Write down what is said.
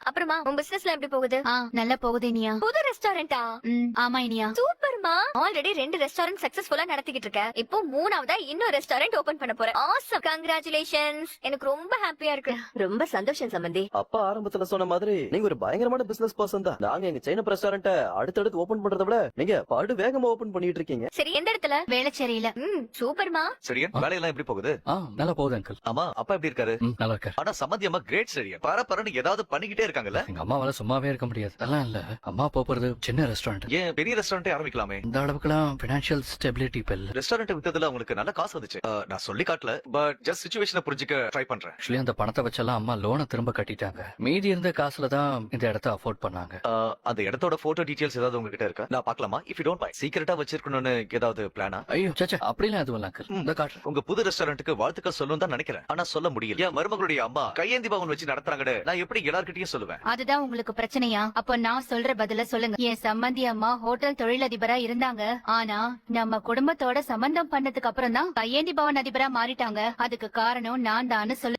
அப்புறமா உன் பிசினஸ்ல எப்படி போகுது? நல்லா போகுது இனியா. புது ரெஸ்டாரண்டா? ஆமா இனியா. சூப்பர்மா. ஆல்ரெடி 2 ரெஸ்டாரண்ட் சக்சஸ்ஃபுல்லா நடத்திக்கிட்டு இருக்க. இப்போ 3ஆவதா இன்னொரு ரெஸ்டாரண்ட் ஓபன் பண்ண போற. ஆசம். கங்க்ராச்சுலேஷன்ஸ். எனக்கு ரொம்ப ஹாப்பியா இருக்கு. ரொம்ப சந்தோஷம் சம்பந்தி. அப்பா ஆரம்பத்துல சொன்ன மாதிரி நீங்க ஒரு பயங்கரமான பிசினஸ் பர்சன் தான். நாங்க எங்க சைனா ரெஸ்டாரண்ட அடுத்தடுத்து ஓபன் பண்றத விட நீங்க படு வேகமா ஓபன் பண்ணிட்டு இருக்கீங்க. சரி, எந்த இடத்துல? வேளச்சேரியில. சூப்பர்மா. சரியா வேலையெல்லாம் எப்படி போகுது? நல்லா போகுது அங்கிள். ஆமா, அப்பா எப்படி இருக்காரு? நல்லா இருக்காரு. ஆனா சம்மந்தி அம்மா கிரேட். சரியா பரபரன்னு ஏதாவது பண்ணிக்கிட்டே இருக்காங்கல்ல? எங்க அம்மாவால சும்மாவே இருக்க முடியாது. அதெல்லாம் இல்ல, அம்மா போறது சின்ன ரெஸ்டாரண்ட். ஏன் பெரிய ரெஸ்டாரண்டே ஆரம்பிக்கலாமே? இந்த அளவுக்குலாம் பினான்சியல் ஸ்டெபிலிட்டி இப்ப இல்ல. ரெஸ்டாரண்ட் வித்ததுல உங்களுக்கு நல்ல காசு வந்துச்சு. நான் சொல்லி காட்டல, பட் ஜஸ்ட் சிச்சுவேஷனை புரிஞ்சுக்க ட்ரை பண்றேன். ஆக்சுவலி அந்த பணத்தை வச்செல்லாம் அம்மா லோனை திரும்ப கட்டிட்டாங்க. மீதி இருந்த காசுல தான் இந்த இடத்த அஃபோர்ட் பண்ணாங்க. அந்த இடத்தோட போட்டோ டீடைல்ஸ் ஏதாவது உங்ககிட்ட இருக்கா? நான் பார்க்கலாமா? If you don't mind. சீக்கிரட்டா வச்சிருக்கணும்னு ஏதாவது பிளானா? ஐயோ சச்சா, அப்படிலாம் எதுவும் இல்ல அங்கிள். இந்த காட்டுறேன். உங்க புது ரெஸ்டாரண்ட்டுக்கு வாழ்த்துக்கள் சொல்லணும் தான் நினைக்கிறேன். ஆனா சொல்ல முடியல. என் மருமகளுடைய அம்மா கையேந்தி பவன் வச்சு நடத்துறாங்கன்னு நான் எப்படி எல்லார்கிட்டயும் சொல்லுவேன்? அதுதான் உங்களுக்கு பிரச்சனையா? அப்ப நான் சொல்ற பதில சொல்லுங்க. என் சம்பந்தி அம்மா ஹோட்டல் தொழிலதிபரா இருந்தாங்க. ஆனா நம்ம குடும்பத்தோட சம்பந்தம் பண்ணதுக்கு அப்புறம் தான் கையேந்தி பவன் அதிபரா மாறிட்டாங்க. அதுக்கு காரணம் நான் தான் சொல்ல